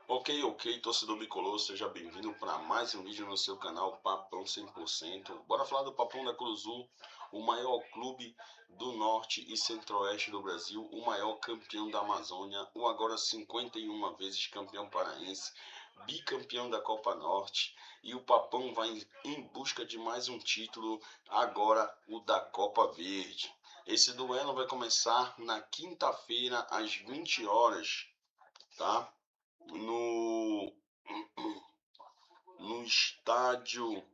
Ok, torcedor bicolor, seja bem-vindo para mais um vídeo no seu canal Papão 100%. Bora falar do Papão da Curuzu, o maior clube do norte e centro-oeste do Brasil, o maior campeão da Amazônia, o agora 51 vezes campeão paraense, bicampeão da Copa Norte, e o Papão vai em busca de mais um título, agora o da Copa Verde. Esse duelo vai começar na quinta-feira às 20 horas, tá? no, no estádio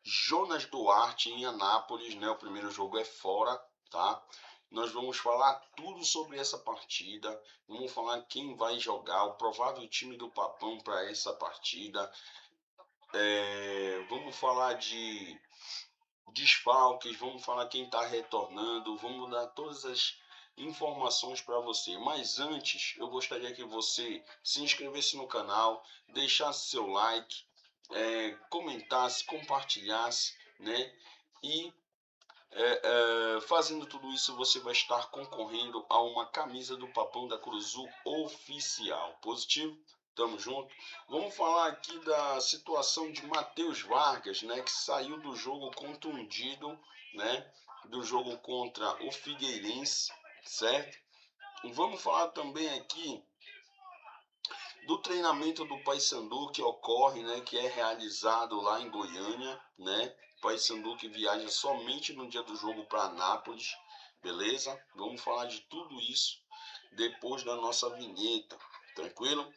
Jonas Duarte, em Anápolis, né? O primeiro jogo é fora, tá? Nós vamos falar tudo sobre essa partida, vamos falar quem vai jogar, o provável time do Papão para essa partida, vamos falar de desfalques, vamos falar quem está retornando, vamos dar todas as informações para você. Mas antes, eu gostaria que você se inscrevesse no canal, deixasse seu like, comentasse, compartilhasse, né? E fazendo tudo isso, você vai estar concorrendo a uma camisa do Papão da Curuzu oficial. Positivo? Tamo junto. Vamos falar aqui da situação de Matheus Vargas, né, que saiu do jogo contundido, né, do jogo contra o Figueirense, certo? E vamos falar também aqui do treinamento do Paysandu que ocorre, né, que é realizado lá em Goiânia, né? Paysandu que viaja somente no dia do jogo para Anápolis, beleza? Vamos falar de tudo isso depois da nossa vinheta, tranquilo?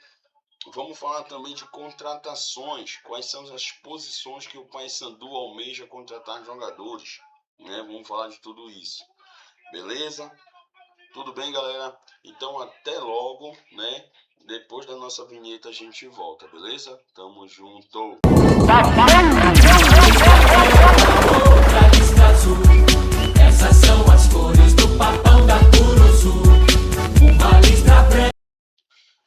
Vamos falar também de contratações, quais são as posições que o Paysandu almeja contratar jogadores, né? Vamos falar de tudo isso, beleza? Tudo bem, galera? Então até logo, né? Depois da nossa vinheta a gente volta, beleza? Tamo junto! Essas são as cores do Papão da Curuzu. Uma listra branca.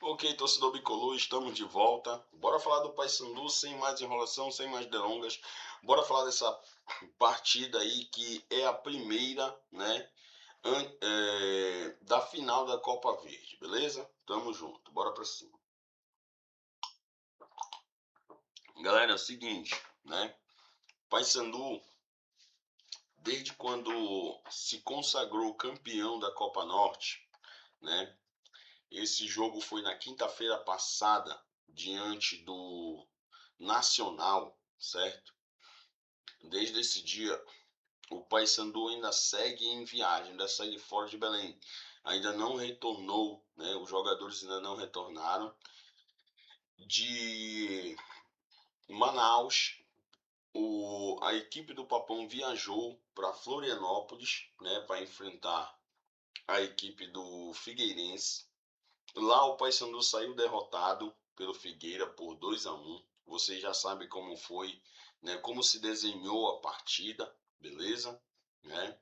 Ok, torcedor bicolor, estamos de volta. Bora falar do Paysandu sem mais enrolação, sem mais delongas. Bora falar dessa partida aí que é a primeira, né? Da final da Copa Verde, beleza? Tamo junto, bora pra cima. Galera, é o seguinte, né? Paysandu, desde quando se consagrou campeão da Copa Norte, né? Esse jogo foi na quinta-feira passada, diante do Nacional, certo? Desde esse dia, o Paysandu ainda segue em viagem, ainda segue fora de Belém. Ainda não retornou, né? Os jogadores ainda não retornaram. De Manaus, a equipe do Papão viajou para Florianópolis, né? Para enfrentar a equipe do Figueirense. Lá o Paysandu saiu derrotado pelo Figueira por 2-1. Vocês já sabem como foi, né? Como se desenhou a partida, beleza? Né?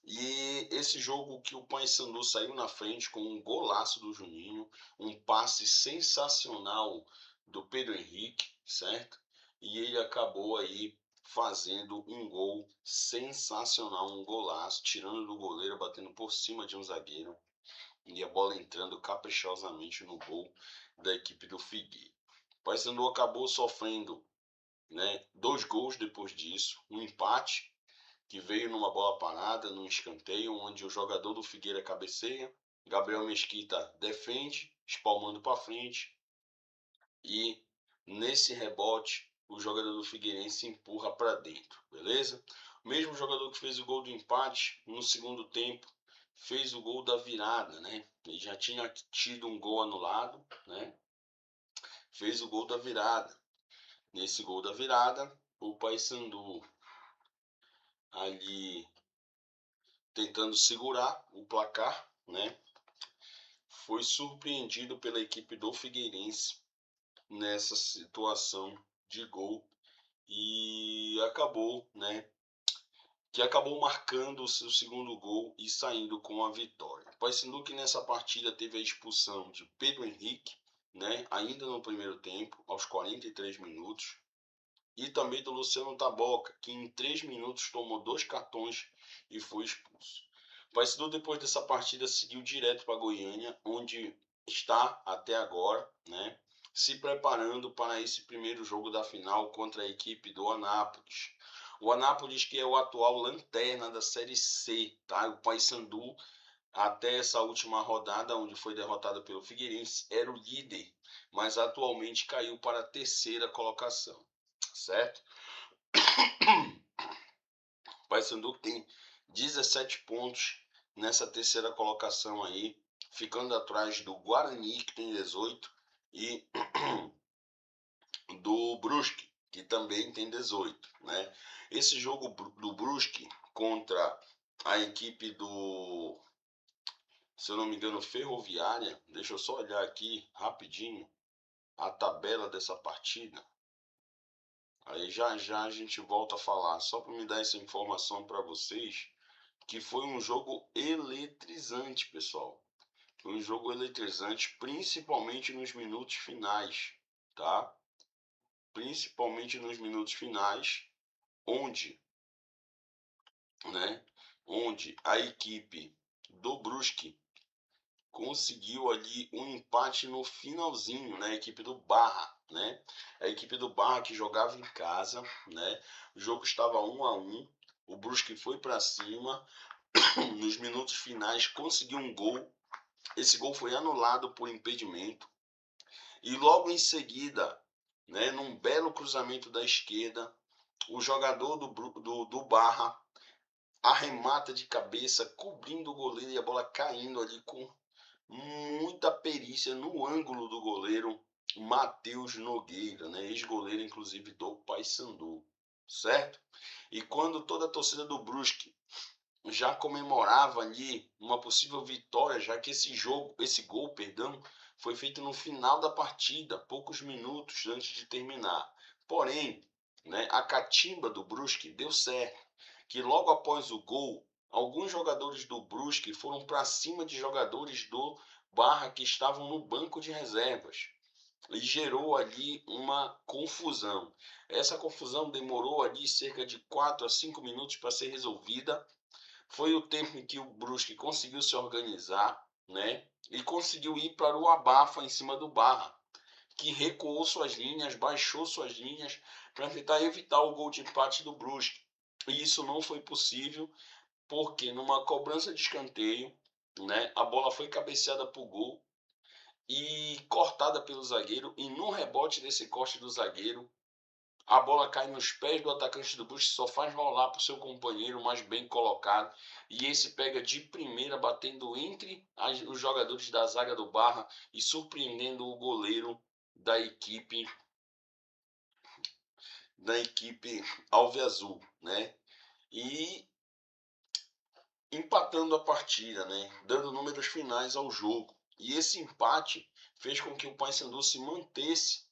E esse jogo que o Paysandu saiu na frente com um golaço do Juninho, um passe sensacional do Pedro Henrique, certo? E ele acabou aí fazendo um gol sensacional, um golaço, tirando do goleiro, batendo por cima de um zagueiro e a bola entrando caprichosamente no gol da equipe do Figueira. O Paysandu acabou sofrendo, né, 2 gols depois disso, um empate que veio numa bola parada, num escanteio, onde o jogador do Figueira cabeceia, Gabriel Mesquita defende, espalmando para frente, e nesse rebote o jogador do Figueirense empurra para dentro, beleza? O mesmo jogador que fez o gol do empate no segundo tempo fez o gol da virada, né? Ele já tinha tido um gol anulado, né? Fez o gol da virada. Nesse gol da virada, o Paysandu ali tentando segurar o placar, né? Foi surpreendido pela equipe do Figueirense nessa situação de gol e acabou, né? Que acabou marcando o seu segundo gol e saindo com a vitória. Paysandu que nessa partida teve a expulsão de Pedro Henrique, né? Ainda no primeiro tempo, aos 43 minutos, e também do Luciano Taboca, que em 3 minutos tomou 2 cartões e foi expulso. O Paysandu depois dessa partida seguiu direto para Goiânia, onde está até agora, né, se preparando para esse primeiro jogo da final contra a equipe do Anápolis. O Anápolis, que é o atual lanterna da Série C, tá? O Paysandu, até essa última rodada, onde foi derrotado pelo Figueirense, era o líder, mas atualmente caiu para a terceira colocação, certo? O Paysandu tem 17 pontos nessa terceira colocação aí, ficando atrás do Guarani, que tem 18, e do Brusque, que também tem 18, né? Esse jogo do Brusque contra a equipe do, se eu não me engano, Ferroviária, deixa eu só olhar aqui rapidinho a tabela dessa partida. Aí já já a gente volta a falar, só para me dar essa informação para vocês, que foi um jogo eletrizante, pessoal. Foi um jogo eletrizante, principalmente nos minutos finais, tá? Principalmente nos minutos finais, onde, né, onde a equipe do Brusque conseguiu ali um empate no finalzinho, né, a equipe do Barra, né? A equipe do Barra que jogava em casa, né? O jogo estava 1-1, o Brusque foi para cima, nos minutos finais conseguiu um gol. Esse gol foi anulado por impedimento. E logo em seguida, né, num belo cruzamento da esquerda, o jogador do Barra arremata de cabeça, cobrindo o goleiro e a bola caindo ali com muita perícia no ângulo do goleiro Matheus Nogueira, né, ex-goleiro inclusive do Paysandu, certo? E quando toda a torcida do Brusque já comemorava ali uma possível vitória, já que esse gol, perdão, foi feito no final da partida, poucos minutos antes de terminar. Porém, né, a catimba do Brusque deu certo, que logo após o gol, alguns jogadores do Brusque foram para cima de jogadores do Barra que estavam no banco de reservas. E gerou ali uma confusão. Essa confusão demorou ali cerca de 4 a 5 minutos para ser resolvida. Foi o tempo em que o Brusque conseguiu se organizar, né? E conseguiu ir para o abafa em cima do Barra, que recuou suas linhas, baixou suas linhas para tentar evitar o gol de empate do Brusque. E isso não foi possível, porque numa cobrança de escanteio, né, a bola foi cabeceada para o gol e cortada pelo zagueiro, e no rebote desse corte do zagueiro, a bola cai nos pés do atacante do Brusque, só faz rolar para o seu companheiro mais bem colocado. E esse pega de primeira, batendo entre os jogadores da zaga do Barra e surpreendendo o goleiro da equipe alviazul, né? E empatando a partida, né? Dando números finais ao jogo. E esse empate fez com que o Paysandu se mantesse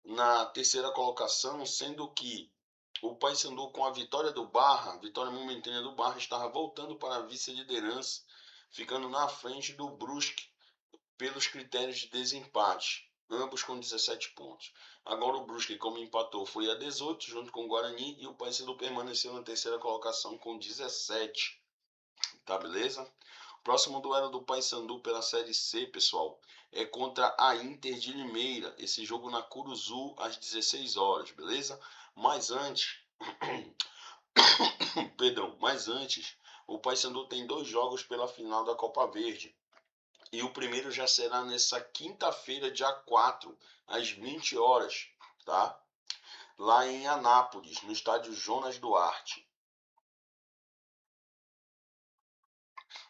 na terceira colocação, sendo que o Paysandu, com a vitória do Barra, vitória momentânea do Barra, estava voltando para a vice-liderança, ficando na frente do Brusque pelos critérios de desempate, ambos com 17 pontos. Agora o Brusque, como empatou, foi a 18 junto com o Guarani, e o Paysandu permaneceu na terceira colocação com 17. Tá, beleza? Próximo duelo do Paysandu pela Série C, pessoal, é contra a Inter de Limeira. Esse jogo na Curuzu às 16 horas, beleza? Mas antes, o Paysandu tem 2 jogos pela final da Copa Verde. E o primeiro já será nessa quinta-feira, dia 4, às 20 horas, tá? Lá em Anápolis, no estádio Jonas Duarte.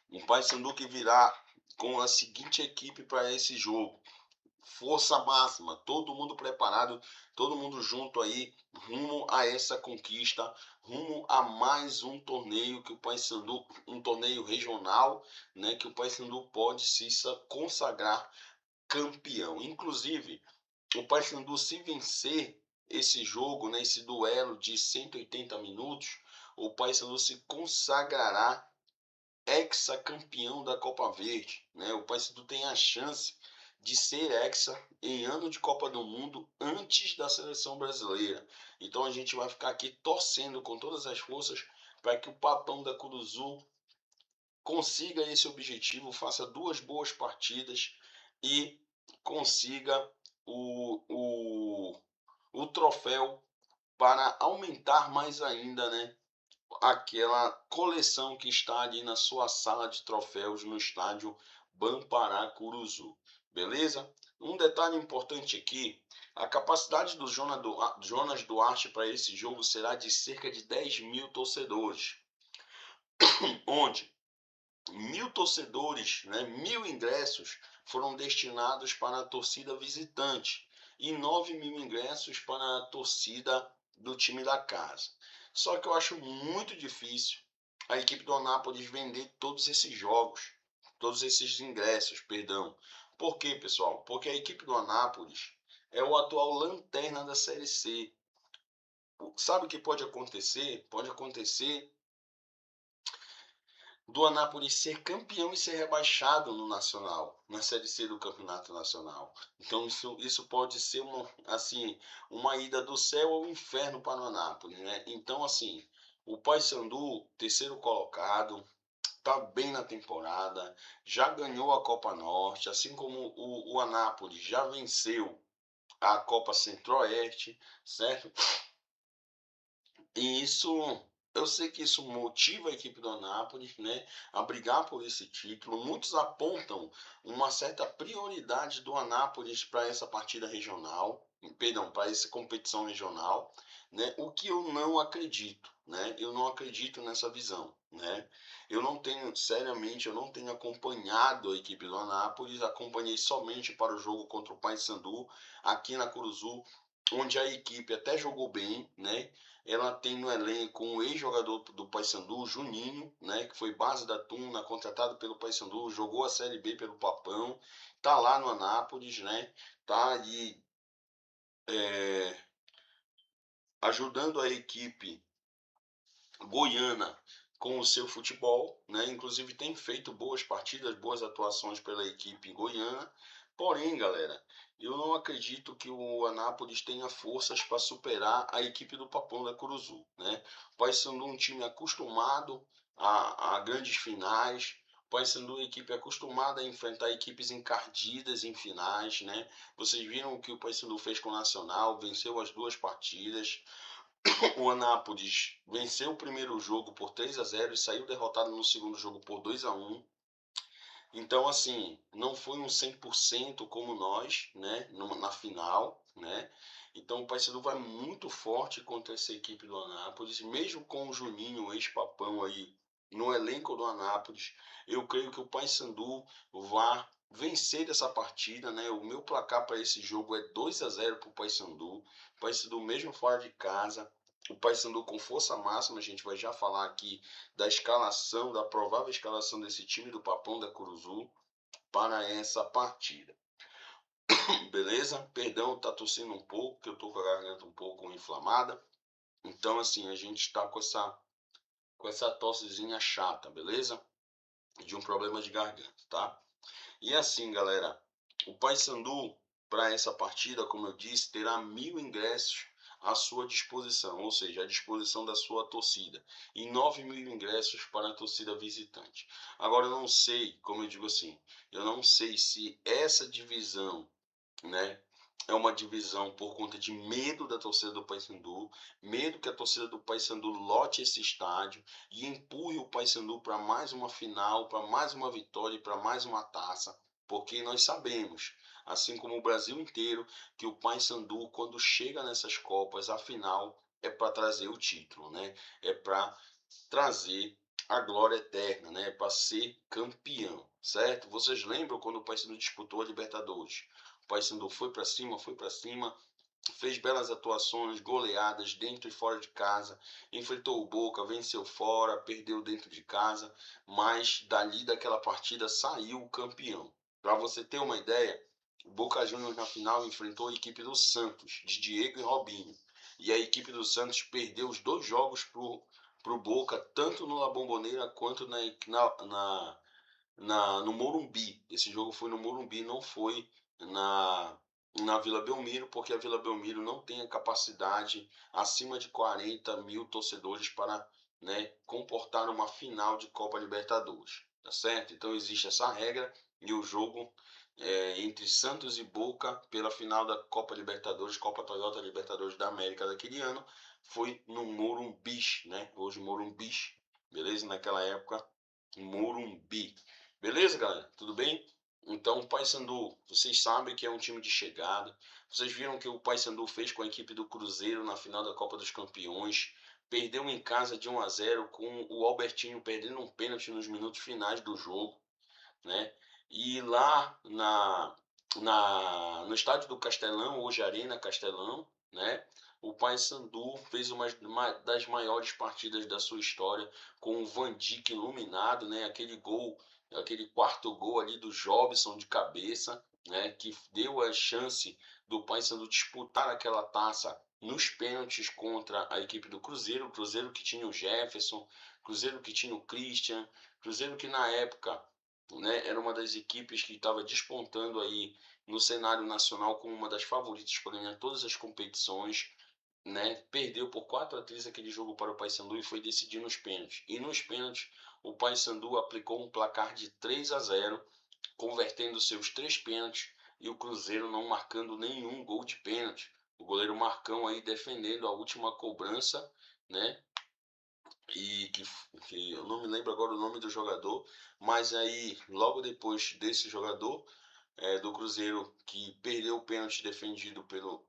O Paysandu que virá com a seguinte equipe para esse jogo: força máxima, todo mundo preparado, todo mundo junto aí, rumo a essa conquista, rumo a mais um torneio que o Paysandu, um torneio regional, né, que o Paysandu pode se consagrar campeão. Inclusive, o Paysandu, se vencer esse jogo, né, esse duelo de 180 minutos, o Paysandu se consagrará hexacampeão da Copa Verde, né? O Paysandu tem a chance de ser hexa em ano de Copa do Mundo antes da seleção brasileira. Então a gente vai ficar aqui torcendo com todas as forças para que o Papão da Curuzu consiga esse objetivo, faça 2 boas partidas e consiga o troféu para aumentar mais ainda, né, aquela coleção que está ali na sua sala de troféus no estádio Bampará Curuzu, beleza? Um detalhe importante aqui, a capacidade do Jonas Duarte para esse jogo será de cerca de 10.000 torcedores, onde 1.000 torcedores, né, 1.000 ingressos foram destinados para a torcida visitante e 9.000 ingressos para a torcida do time da casa. Só que eu acho muito difícil a equipe do Anápolis vender todos esses jogos, todos esses ingressos, perdão. Por quê, pessoal? Porque a equipe do Anápolis é o atual lanterna da Série C. Sabe o que pode acontecer? Pode acontecer do Anápolis ser campeão e ser rebaixado no Nacional, na Série C do Campeonato Nacional. Então isso pode ser uma ida do céu ao inferno para o Anápolis, né? Então assim, o Paysandu, terceiro colocado, está bem na temporada, já ganhou a Copa Norte, assim como o Anápolis já venceu a Copa Centro-Oeste, certo? E eu sei que isso motiva a equipe do Anápolis, né, a brigar por esse título. Muitos apontam uma certa prioridade do Anápolis para essa partida regional, perdão, para essa competição regional, né, o que eu não acredito, né, eu não acredito nessa visão, né. Seriamente, eu não tenho acompanhado a equipe do Anápolis, acompanhei somente para o jogo contra o Paysandu, aqui na Curuzu, onde a equipe até jogou bem, né? Ela tem no elenco um ex-jogador do Paysandu, Juninho, né? Que foi base da Tuna, contratado pelo Paysandu, jogou a Série B pelo Papão, tá lá no Anápolis, né? Tá ali ajudando a equipe goiana com o seu futebol, né? Inclusive tem feito boas partidas, boas atuações pela equipe goiana. Porém, galera, eu não acredito que o Anápolis tenha forças para superar a equipe do Papão da Curuzu, né? O Paysandu é um time acostumado a grandes finais. O Paysandu é uma equipe acostumada a enfrentar equipes encardidas em finais, né? Vocês viram o que o Paysandu fez com o Nacional, venceu as duas partidas. O Anápolis venceu o primeiro jogo por 3-0 e saiu derrotado no segundo jogo por 2-1. Então, assim, não foi um 100% como nós, né, na final, né? Então, o Paysandu vai muito forte contra essa equipe do Anápolis, mesmo com o Juninho, o ex-papão aí, no elenco do Anápolis, eu creio que o Paysandu vai vencer essa partida, né? O meu placar para esse jogo é 2-0 para o Paysandu. O Paysandu mesmo fora de casa, o Paysandu com força máxima, a gente vai já falar aqui da escalação, da provável escalação desse time do Papão da Curuzu para essa partida. Beleza? Perdão, tá tossindo um pouco, que eu tô com a garganta um pouco inflamada. Então, assim, a gente tá com essa tossezinha chata, beleza? De um problema de garganta, tá? E assim, galera, o Paysandu, para essa partida, como eu disse, terá 1.000 ingressos à sua disposição, ou seja, à disposição da sua torcida, e 9.000 ingressos para a torcida visitante. Agora, eu não sei, como eu digo assim, eu não sei se essa divisão, né, é uma divisão por conta de medo da torcida do Paysandu, medo que a torcida do Paysandu lote esse estádio e empurre o Paysandu para mais uma final, para mais uma vitória e para mais uma taça, porque nós sabemos, assim como o Brasil inteiro, que o Paysandu, quando chega nessas Copas, a final é para trazer o título, né? É para trazer a glória eterna, né? Para ser campeão, certo? Vocês lembram quando o Paysandu disputou a Libertadores? O Paysandu foi para cima, fez belas atuações, goleadas dentro e fora de casa, enfrentou o Boca, venceu fora, perdeu dentro de casa, mas dali daquela partida saiu o campeão. Para você ter uma ideia, o Boca Juniors na final enfrentou a equipe do Santos, de Diego e Robinho, e a equipe do Santos perdeu os dois jogos pro Boca, tanto no La Bombonera quanto no Morumbi. Esse jogo foi no Morumbi, não foi na Vila Belmiro, porque a Vila Belmiro não tem a capacidade acima de 40.000 torcedores para, né, comportar uma final de Copa Libertadores, tá certo? Então existe essa regra e o jogo entre Santos e Boca pela final da Copa Libertadores, Copa Toyota Libertadores da América daquele ano, foi no Morumbi, né? Hoje Morumbi, beleza? Naquela época, Morumbi. Beleza, galera? Tudo bem? Então, o Paysandu, vocês sabem que é um time de chegada. Vocês viram que o Paysandu fez com a equipe do Cruzeiro na final da Copa dos Campeões. Perdeu em casa de 1-0 com o Albertinho perdendo um pênalti nos minutos finais do jogo, né? E lá no estádio do Castelão, hoje Arena Castelão, né? O Paysandu fez uma das maiores partidas da sua história, com o Van Dijk iluminado, né? Aquele quarto gol ali do Jobson de cabeça, né? Que deu a chance do Paysandu disputar aquela taça nos pênaltis contra a equipe do Cruzeiro. O Cruzeiro que tinha o Jefferson, Cruzeiro que tinha o Christian, Cruzeiro que na época, né, era uma das equipes que estava despontando aí no cenário nacional como uma das favoritas para ganhar todas as competições, né? Perdeu por 4-3 aquele jogo para o Paysandu e foi decidir nos pênaltis. E nos pênaltis, o Paysandu aplicou um placar de 3-0, convertendo seus 3 pênaltis e o Cruzeiro não marcando nenhum gol de pênalti. O goleiro Marcão aí defendendo a última cobrança, né? E que eu não me lembro agora o nome do jogador, mas aí logo depois desse jogador do Cruzeiro que perdeu o pênalti defendido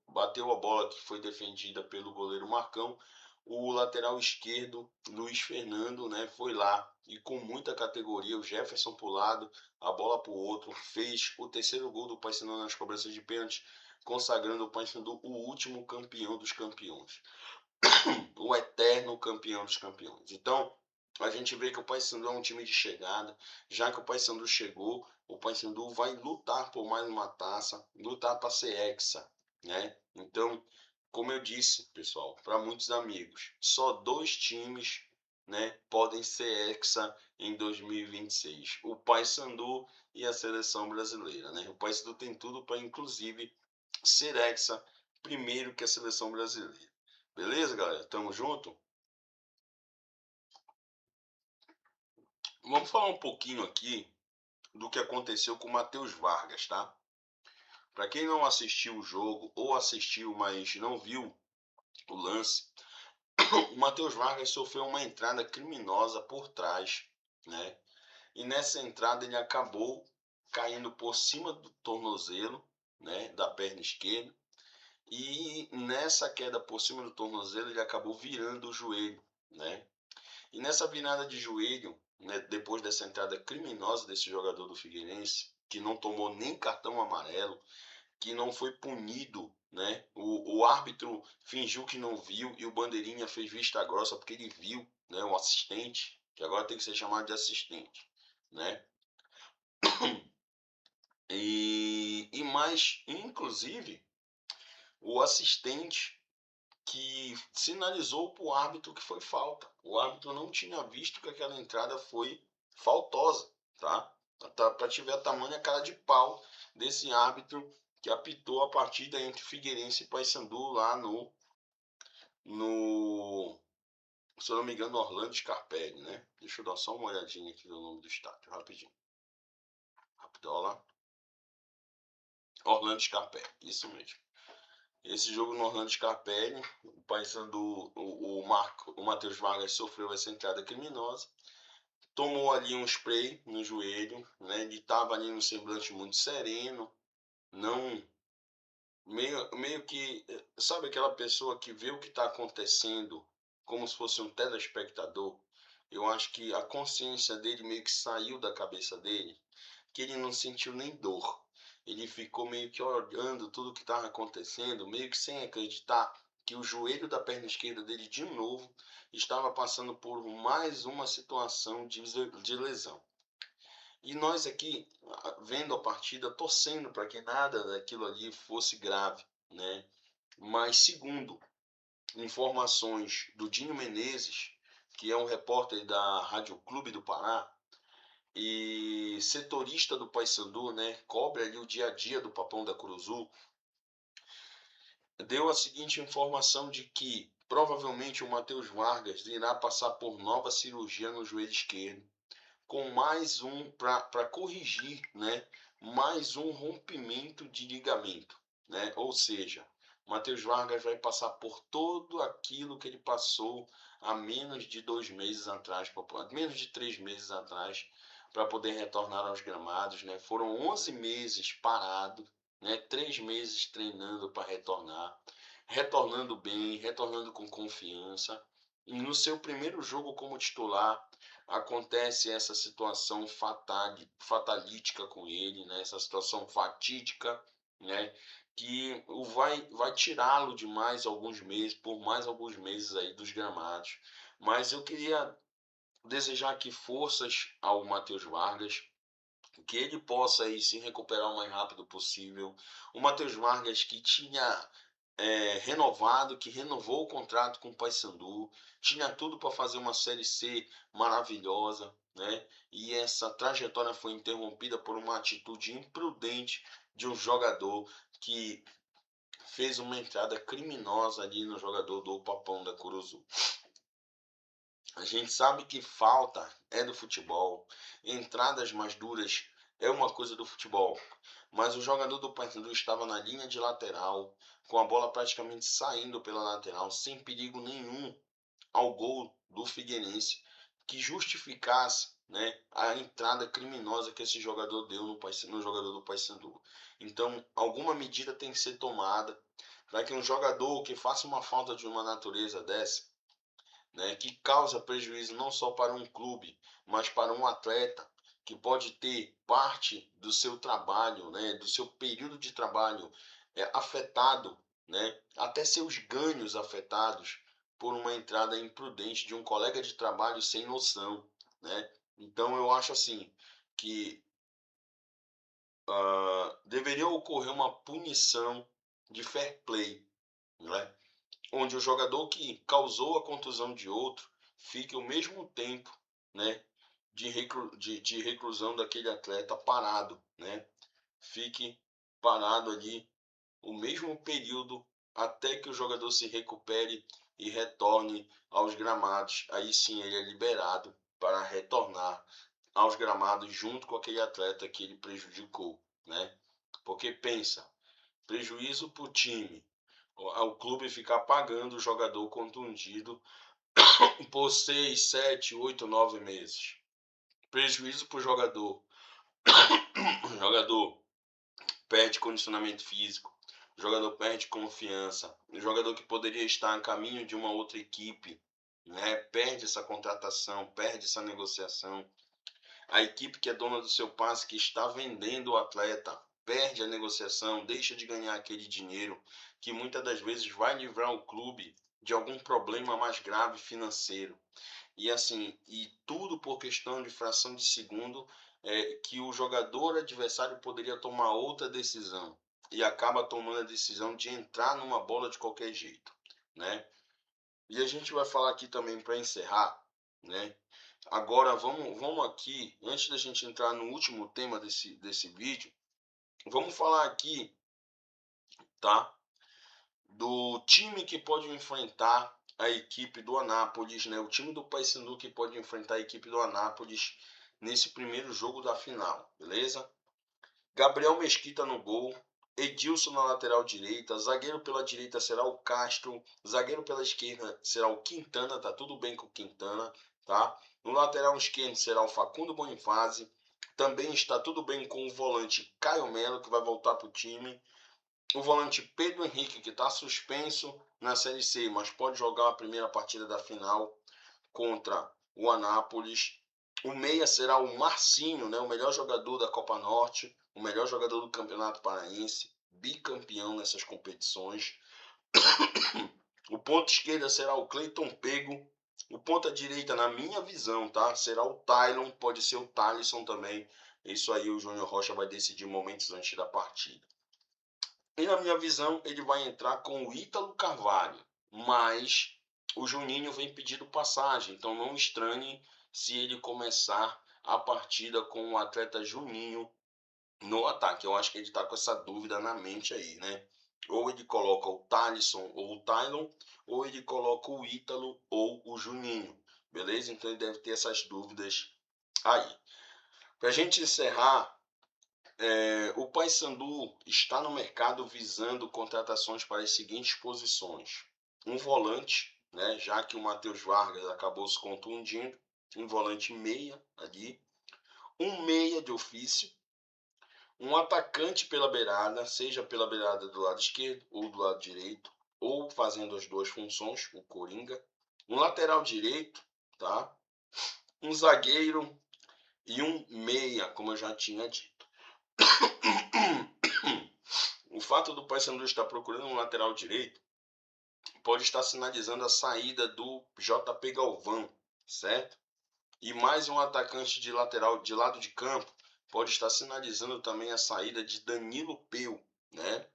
bateu a bola que foi defendida pelo goleiro Marcão, o lateral esquerdo Luiz Fernando, né, foi lá e com muita categoria, o Jefferson pro lado, a bola pro outro, fez o terceiro gol do Paysandu nas cobranças de pênalti, consagrando o Paysandu o último campeão dos campeões, o eterno campeão dos campeões. Então, a gente vê que o Paysandu é um time de chegada. Já que o Paysandu chegou, o Paysandu vai lutar por mais uma taça, lutar para ser hexa, né? Então, como eu disse, pessoal, para muitos amigos, só 2 times, né, podem ser hexa em 2026. O Paysandu e a seleção brasileira, né? O Paysandu tem tudo para, inclusive, ser hexa primeiro que a seleção brasileira. Beleza, galera? Tamo junto? Vamos falar um pouquinho aqui do que aconteceu com o Matheus Vargas, tá? Para quem não assistiu o jogo ou assistiu, mas não viu o lance, o Matheus Vargas sofreu uma entrada criminosa por trás, né? E nessa entrada ele acabou caindo por cima do tornozelo, né, da perna esquerda. E nessa queda por cima do tornozelo ele acabou virando o joelho, né? E nessa virada de joelho, né, depois dessa entrada criminosa desse jogador do Figueirense, que não tomou nem cartão amarelo, que não foi punido, né? O árbitro fingiu que não viu e o bandeirinha fez vista grossa porque ele viu, né? O assistente, que agora tem que ser chamado de assistente, né? E mais, inclusive, o assistente que sinalizou para o árbitro que foi falta. O árbitro não tinha visto que aquela entrada foi faltosa, tá? Para tiver a tamanha cara de pau desse árbitro que apitou a partida entre Figueirense e Paysandu lá se eu não me engano, Orlando Scarpelli, né? Deixa eu dar só uma olhadinha aqui no nome do estádio, rapidinho. Rapidola. Orlando Scarpelli, isso mesmo. Esse jogo no Orlando Scarpelli, o Paysandu, o Matheus Vargas sofreu essa entrada criminosa, tomou ali um spray no joelho, né? Ele estava ali no semblante muito sereno, não meio que, sabe aquela pessoa que vê o que está acontecendo como se fosse um telespectador? Eu acho que a consciência dele meio que saiu da cabeça dele, que ele não sentiu nem dor. Ele ficou meio que olhando tudo o que estava acontecendo, meio que sem acreditar que o joelho da perna esquerda dele de novo estava passando por mais uma situação de lesão. E nós aqui, vendo a partida, torcendo para que nada daquilo ali fosse grave, né? Mas segundo informações do Dinho Menezes, que é um repórter da Rádio Clube do Pará, e setorista do Paysandu, né, cobre ali o dia a dia do Papão da Curuzu, deu a seguinte informação de que provavelmente o Matheus Vargas irá passar por nova cirurgia no joelho esquerdo, com mais um para corrigir, né, mais um rompimento de ligamento, né? Ou seja, Matheus Vargas vai passar por tudo aquilo que ele passou há menos de 2 meses atrás, menos de 3 meses atrás, para poder retornar aos gramados, né? Foram 11 meses parado, né? 3 meses treinando para retornar, retornando bem, retornando com confiança. E no seu primeiro jogo como titular, acontece essa situação fatalítica com ele, né? Essa situação fatídica, né? Que vai tirá-lo de mais alguns meses, por mais alguns meses aí dos gramados. Mas eu queria desejar aqui forças ao Matheus Vargas, que ele possa aí se recuperar o mais rápido possível. O Matheus Vargas que tinha renovado, que renovou o contrato com o Paysandu, tinha tudo para fazer uma Série C maravilhosa, né? E essa trajetória foi interrompida por uma atitude imprudente de um jogador que fez uma entrada criminosa ali no jogador do Papão da Curuzu. A gente sabe que falta é do futebol, entradas mais duras é uma coisa do futebol, mas o jogador do Paysandu estava na linha de lateral, com a bola praticamente saindo pela lateral, sem perigo nenhum ao gol do Figueirense, que justificasse, né, a entrada criminosa que esse jogador deu no jogador do Paysandu. Então, alguma medida tem que ser tomada para que um jogador que faça uma falta de uma natureza dessa, né, que causa prejuízo não só para um clube, mas para um atleta que pode ter parte do seu trabalho, né, do seu período de trabalho afetado, né, até seus ganhos afetados por uma entrada imprudente de um colega de trabalho sem noção, né? Então eu acho assim que deveria ocorrer uma punição de fair play, né? Onde o jogador que causou a contusão de outro fique o mesmo tempo, né, de reclusão daquele atleta parado, né? Fique parado ali o mesmo período até que o jogador se recupere e retorne aos gramados. Aí sim ele é liberado para retornar aos gramados junto com aquele atleta que ele prejudicou, né? Porque pensa, prejuízo para o time, o clube ficar pagando o jogador contundido por 6, 7, 8, 9 meses. Prejuízo para o jogador. O jogador perde condicionamento físico. O jogador perde confiança. O jogador que poderia estar a caminho de uma outra equipe, né, perde essa contratação, perde essa negociação. A equipe que é dona do seu passe, que está vendendo o atleta, perde a negociação, deixa de ganhar aquele dinheiro que muitas das vezes vai livrar o clube de algum problema mais grave financeiro. E assim, e tudo por questão de fração de segundo, que o jogador adversário poderia tomar outra decisão e acaba tomando a decisão de entrar numa bola de qualquer jeito, né? E a gente vai falar aqui também para encerrar, né? Agora vamos aqui, antes da gente entrar no último tema desse vídeo, vamos falar aqui, tá? Do time que pode enfrentar a equipe do Anápolis, né? O time do Paysandu que pode enfrentar a equipe do Anápolis nesse primeiro jogo da final, beleza? Gabriel Mesquita no gol, Edilson na lateral direita, zagueiro pela direita será o Castro, zagueiro pela esquerda será o Quintana, tá tudo bem com o Quintana, tá? No lateral esquerdo será o Facundo Bonifazzi, também está tudo bem com o volante Caio Melo, que vai voltar para o time. O volante Pedro Henrique, que está suspenso na Série C, mas pode jogar a primeira partida da final contra o Anápolis. O meia será o Marcinho, né, o melhor jogador da Copa Norte, o melhor jogador do Campeonato Paraense, bicampeão nessas competições. O ponta esquerda será o Cleiton Pego. O ponta direita, na minha visão, tá, será o Tylon, pode ser o Thalisson também. Isso aí o Júnior Rocha vai decidir momentos antes da partida. E na minha visão, ele vai entrar com o Ítalo Carvalho, mas o Juninho vem pedindo passagem, então não estranhe se ele começar a partida com o atleta Juninho no ataque. Eu acho que ele está com essa dúvida na mente aí, né? Ou ele coloca o Thalisson ou o Tylon, ou ele coloca o Ítalo ou o Juninho, beleza? Então ele deve ter essas dúvidas aí. Para a gente encerrar, O Paysandu está no mercado visando contratações para as seguintes posições: um volante, né, já que o Matheus Vargas acabou se contundindo, um volante meia ali, um meia de ofício, um atacante pela beirada, seja pela beirada do lado esquerdo ou do lado direito, ou fazendo as duas funções, o Coringa, um lateral direito, tá? Um zagueiro e um meia, como eu já tinha dito. O fato do Paysandu estar procurando um lateral direito pode estar sinalizando a saída do JP Galvão, certo? E mais um atacante de lateral de lado de campo pode estar sinalizando também a saída de Danilo Peu, né?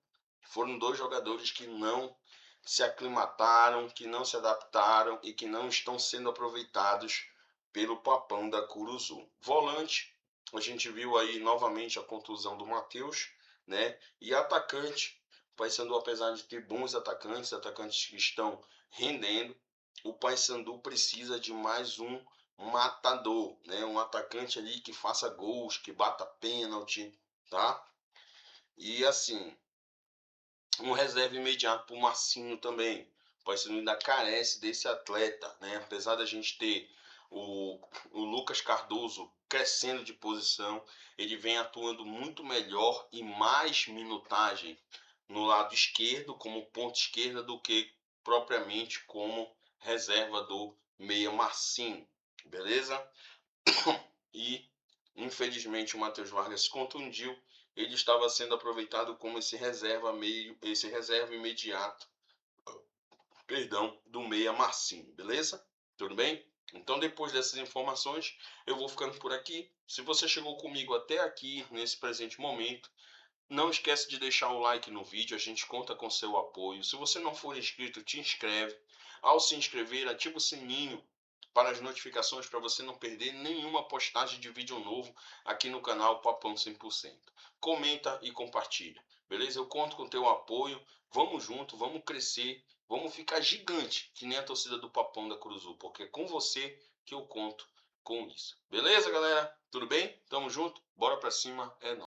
Foram dois jogadores que não se aclimataram, que não se adaptaram e que não estão sendo aproveitados pelo Papão da Curuzu. Volante, a gente viu aí novamente a contusão do Matheus, né? E atacante, o Paysandu, apesar de ter bons atacantes que estão rendendo, o Paysandu precisa de mais um matador, né? Um atacante ali que faça gols, que bata pênalti, tá? E assim, um reserva imediato para o Marcinho também. O Paysandu ainda carece desse atleta, né? Apesar da gente ter o Lucas Cardoso crescendo de posição, ele vem atuando muito melhor e mais minutagem no lado esquerdo, como ponta esquerda, do que propriamente como reserva do meia Marcinho, beleza? E infelizmente o Matheus Vargas se contundiu. Ele estava sendo aproveitado como esse reserva imediato, do meia Marcinho, beleza? Tudo bem? Então, depois dessas informações, eu vou ficando por aqui. Se você chegou comigo até aqui, nesse presente momento, não esquece de deixar um like no vídeo, a gente conta com seu apoio. Se você não for inscrito, te inscreve. Ao se inscrever, ativa o sininho para as notificações para você não perder nenhuma postagem de vídeo novo aqui no canal Papão 100%. Comenta e compartilha, beleza? Eu conto com teu apoio, vamos junto, vamos crescer, vamos ficar gigante, que nem a torcida do Papão da Curuzu, porque é com você que eu conto com isso. Beleza, galera? Tudo bem? Tamo junto? Bora pra cima, é nóis.